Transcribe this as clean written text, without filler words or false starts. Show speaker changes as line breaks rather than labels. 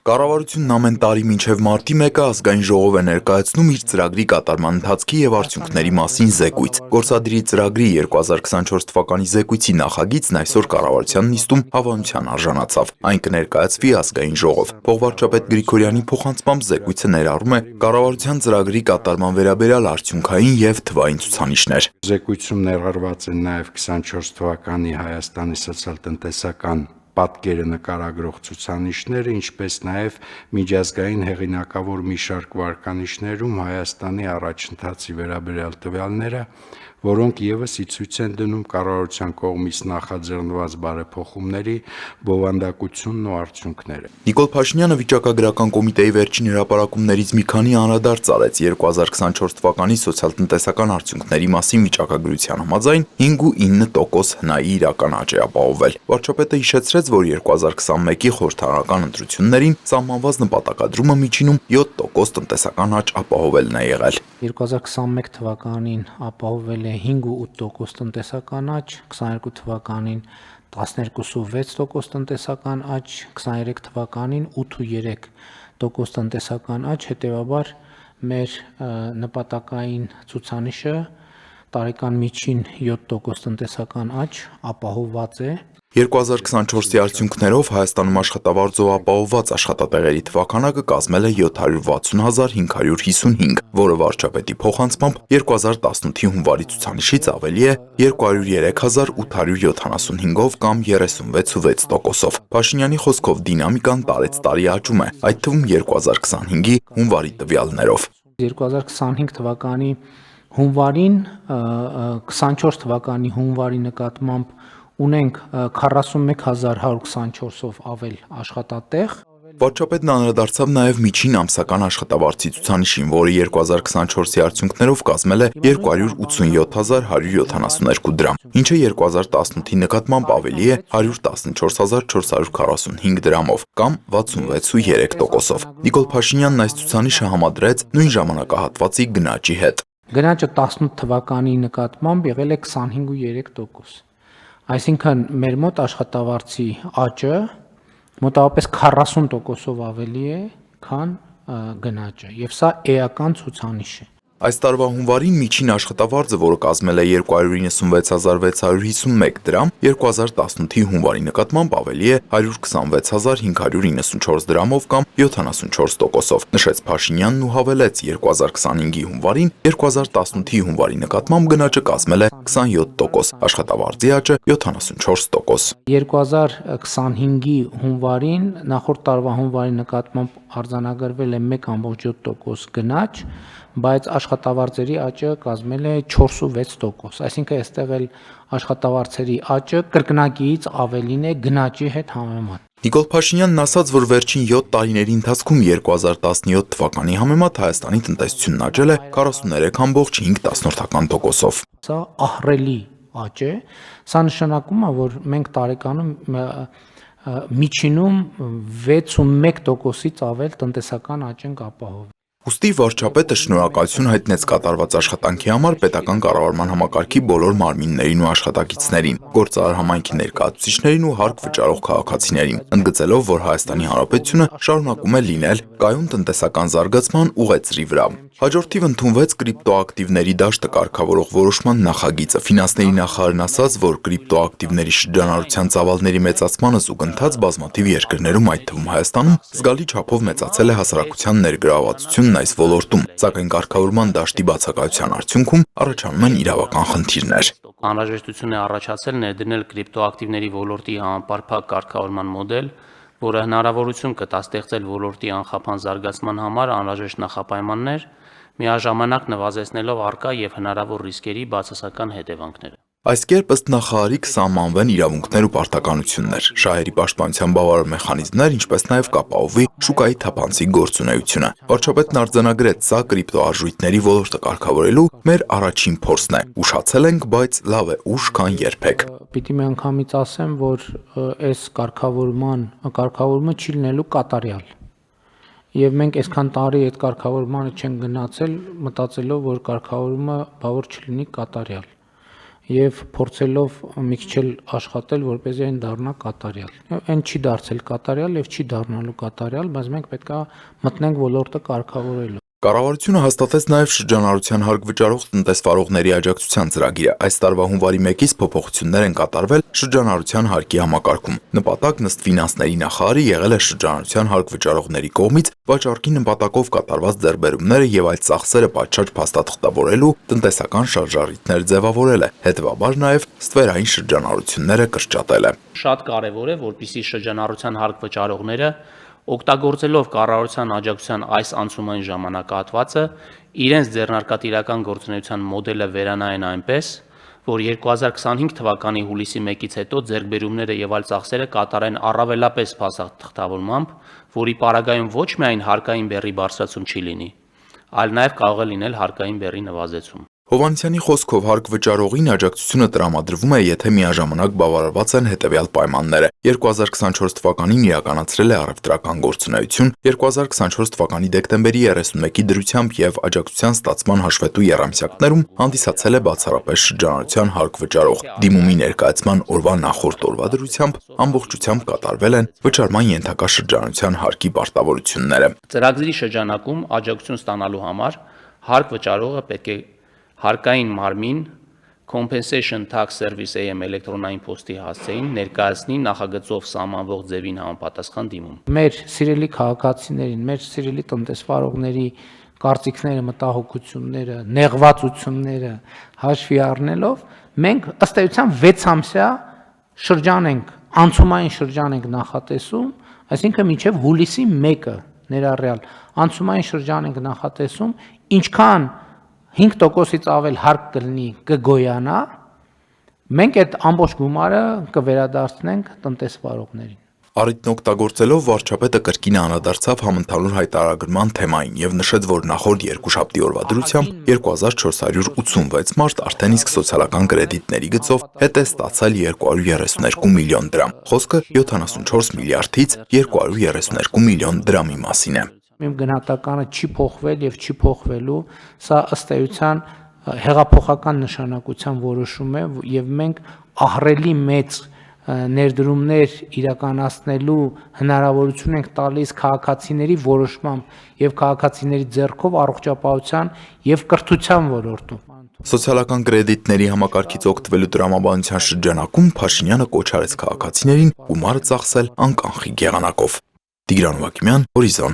Կառավարությունն ամեն տարի մինչև մարտի 1-ը ազգային ժողով է ներկայացնում իր ծրագրի կատարման ընթացքի և արդյունքների մասին զեկույց։ Գործադիրի ծրագրի 2024 թվականի զեկույցի նախագիծն այսօր կառավարության նիստում հավանության արժանացավ։ Այն կներկայացվի ազգային ժողով։ Փոխվարչապետ Գրիգորյանի փոխանցմամբ զեկույցը ներառում է կառավարության ծրագրի կատարման վերաբերյալ արդյունքային և թվային ցուցանիշներ։
Զեկույցում ներառված են նաև 24 թվականի Հայաստանի սոցիալ-տնտեսական պատկերը նկարագրող ցուցանիշները, ինչպես նաև միջազգային հեղինակավոր մի շարք վարկանիշներում Հայաստանի առաջընթացի վերաբերյալ տվյալները, որոնք ևս ի ցույց են դնում կառավարության կողմից նախաձեռնված բարեփոխումների բովանդակությունն ու արդյունքները։
Նիկոլ Փաշինյանը վիճակագրական կոմիտեի վերջին հրապարակումներից մի քանի անդրադարձ արեց 2024 թվականի սոցիալ-տնտեսական արդյունքների մասին վիճակագրության համաձայն 5.9% հնայի իրական աճ է ապահովել։ Վարչապետը հիշեցրեց, որ 2021-ի խորհրդարանական ընտրություններին սահմանված նպատակադրումը միջինում 7% տնտեսական աճ ապահովելն է եղել։
2021 թվականին ապահովել է 5.8% տնտեսական աճ, 22 թվականին 12.6% տնտեսական աճ, 23 թվականին 8.3% տնտեսական աճ, հետևաբար մեր նպատակային ցուցանիշը տարեկան միջին 7% տնտեսական աճ ապահովված է։
2024-ի արդյունքներով Հայաստանում աշխատավարձով ապահովված աշխատատեղերի թվաքանակը կազմել է 760,555, որը վարչապետի փոխանցմամբ 2018-ի հունվարի ցուցանիշից ավելի է 203,875-ով կամ 36.6%-ով։ Փաշինյանի խոսքով դինամիկան տարեցտարի աճում է, այդ թվում 2025-ի հունվարի տվյալներով։
2025 թվականի հունվարին 24 թվականի հունվարի նկատմամբ ունենք 41,124-ով ավել աշխատատեղ։
Վարչապետն անդրադարձավ նաև միջին ամսական աշխատավարձի ցուցանիշին, որը 2024-ի արդյունքներով կազմել է 287,172 դրամ, ինչը 2018-ի նկատմամբ ավելի է 114,445 դրամով կամ 66.3%-ով։ Նիկոլ Փաշինյանն այս ցուցանիշը համադրեց նույն ժամանակահատվածի գնաճի հետ։
Գնաճը 18 թվականի նկատմամբ եղել է 25.3%։ Այսինքն մեր մոտ աշխատավարձի աճը մոտավորապես 40%-ով ավելի է, քան գնաճը, եւ սա էական ցուցանիշ է։
Այս տարվա հունվարին միջին աշխատավարձը, որը կազմել է 296,651 դրամ, 2018-ի հունվարի նկատմամբ ավելի է 126,594 դրամով կամ 74%-ով, նշեց Փաշինյանն ու հավելեց 2025-ի հունվարին 2018-ի հունվարի նկատմամբ գնաճը կազմել է 27%, աշխատավարձի աճը 74%։
2025-ի հունվարին նախորդ տարվա հունվարի նկատմամբ արձանագրվել է 1.7% գնաճ, բայց աշխատավարձերի աճը կազմել է 4.6%, այսինքն այստեղ էլ աշխատավարձերի աճը կրկնակիից ավելին է գնաճի հետ համեմատ։
Նիկոլ Փաշինյանն ասաց, որ վերջին 7 տարիների ընթացքում 2017 թվականի համեմատ Հայաստանի տնտեսությունն աճել է 43.5%-ով։
Սա ահռելի աճ է, սա նշանակում է, որ մենք տարեկանում միջինում 61%-ից ավել տնտեսական աճ ենք ապահովում։
Ուստի վարչապետը շնորհակալություն հայտնեց կատարված աշխատանքի համար պետական կառավարման համակարգի բոլոր մարմիններին ու աշխատակիցներին, գործարար համայնքի ներկայացուցիչներին ու հարկ վճարող քաղաքացիներին, ընդգծելով, որ Հայաստանի Հանրապետությունը շարունակում է լինել կայուն տնտեսական զարգացման ուղեծրի վրա։ Հաջորդիվ ընդունվեց կրիպտոակտիվների դաշտը կարգավորող որոշման նախագիծը։ Ֆինանսների նախարարն ասաց, որ կրիպտոակտիվների շրջանառության ծավալների մեծացմանը զուգընթաց բազմաթիվ երկրներում, այդ թվում Հայաստանում, զգալի չափով մեծացել է հասարակության ներգրավվածությունն այս ոլորտում, սակայն կարգավորման դաշտի բացակայության արդյունքում առաջանում են իրավական խնդիրներ։
Անհրաժեշտություն է առաջացել ներդնել կրիպտոակտիվների ոլորտի համապարփակ կարգավորման մոդել, որը հնարավորություն կտա ստեղծել ոլորտի անխափան զարգացման համար անհրաժեշտ նախապայմաններ, միաժամանակ նվազեցնելով առկա եւ հնարավոր ռիսկերի բացասական հետևանքները։
Այս կերպ ըստ նախարարի կսահմանվեն իրավունքներ ու պարտականություններ, շահերի պաշտպանության բավարար մեխանիզմներ, ինչպես նաև կապահովվի շուկայի թափանցիկ գործունեությունը։ Վարչապետն արձանագրեց, սա կրիպտոարժույթների ոլորտը կարգավորելու մեր առաջին փորձն է։ Ուշացել ենք, բայց լավ է ուշ, քան երբեք։
Պիտի միանգամից ասեմ, որ այս կարգավորումը չի լինելու կատարյալ։ Եվ մենք այսքան տարի այդ կարգավորմանը չենք գնացել, մտածելով, որ կարգավորումը բավոր չլինի կատարյալ։ եւ փորձելով մի քիչ էլ աշխատել, որպեսզի այն դառնա կատարյալ։ Այն չի դարձել կատարյալ եւ չի դառնալու կատարյալ, բայց մենք պետքա մտնենք ոլորտը կարգավորելու։
Կառավարությունը հաստատեց նաև շրջանառության հարկ վճարող տնտեսվարողների աջակցության ծրագիրը։ Այս տարվա հունվարի 1-ից փոփոխություններ են կատարվել շրջանառության հարկի համակարգում։ Նպատակն ըստ ֆինանսների նախարարի եղել է շրջանառության հարկ վճարողների կողմից վաճառքի նպատակով կատարված ձեռքբերումները եւ այդ ծախսերը պատշաճ փաստաթղթավորելու, տնտեսական շարժառիթներ ձևավորելը, հետեւաբար նաև ստվերային շրջանառությունները կրճատելը։
Շատ կարևոր է, որպեսզի շրջանառության հարկ վճարողները օգտագործելով կառավարության աջակցության այս անցումային ժամանակահատվածը իրենց ձեռնարկատիրական գործունեության մոդելը վերանայեն այնպես, որ 2025 թվականի հուլիսի 1-ից հետո ձեռքբերումները եւ այլ ծախսերը կատարեն առավելապես փաստաթղթավորմամբ, որի պարագայում ոչ միայն հարկային բեռի բարձրացում չի լինի, այլ նաեւ կարող է լինել հարկային բեռի նվազեցում։
Հովհաննիսյանի խոսքով հարկ վճարողին աջակցությունը տրամադրվում է, եթե միաժամանակ բավարարված են հետևյալ պայմանները. 2024 թվականին իրականացրել է առևտրական գործունեություն, 2024 թվականի դեկտեմբերի 31-ի դրությամբ եւ աջակցության ստացման հաշվետու եռամսյակներում հանդիսացել է բացառապես շրջանառության հարկ վճարող։ Դիմումի ներկայացման օրվա նախորդ օրվա դրությամբ ամբողջությամբ կատարվել են վճարման ենթակա շրջանառության հարկի պարտավորությունները։
Ծրագրի շրջանակում աջակցություն ստանալու համար հարկ վճարողը պետք է հարկային մարմին Compensation Tax Service AM էլեկտրոնային փոստի հասցեին ներկայացնի նախագծով սահմանվող ձևին համապատասխան դիմում։
Մեր սիրելի քաղաքացիներին, մեր սիրելի տնտեսվարողների կարծիքները, մտահոգությունները, նեղվածությունները հաշվի առնելով մենք ըստ էության 6 ամսյա շրջան ենք, անցումային շրջան ենք նախատեսում, այսինքն մինչև հուլիսի 1-ը ներառյալ անցումային շրջան ենք նախատեսում, ինչքան 5%-ից ավել հարկ կլինի կգոյանա, մենք այդ ամբողջ գումարը կվերադարձնենք տնտեսվարողներին։
Առիթն օգտագործելով վարչապետը կրկին անդրադարձավ համընդհանուր հայտարարման թեմային եւ նշեց, որ նախորդ երկուշաբթի օրվա դրությամբ 2486 մարդ արդեն իսկ սոցիալական կրեդիտների գծով հետ է ստացել 232 միլիոն դրամ։ Խոսքը 74 միլիարդից 232 միլիոն դրամի մասին է։
Իմ գնահատականը չի փոխվել եւ չի փոխվելու, սա ըստ էության հեղափոխական նշանակության որոշում է եւ մենք ահռելի մեծ ներդրումներ իրականացնելու հնարավորություն ենք տալիս քաղաքացիների որոշմամբ եւ քաղաքացիների ձեռքով առողջապահության եւ կրթության ոլորտում։
Սոցիալական կրեդիտների համակարգից օգտվելու տրամաբանության շրջանակում Փաշինյանը կոչ արեց քաղաքացիներին գումարը ծախսել անկանխիկ եղանակով։ Տիգրան Վակիմյան, Հորիզոն։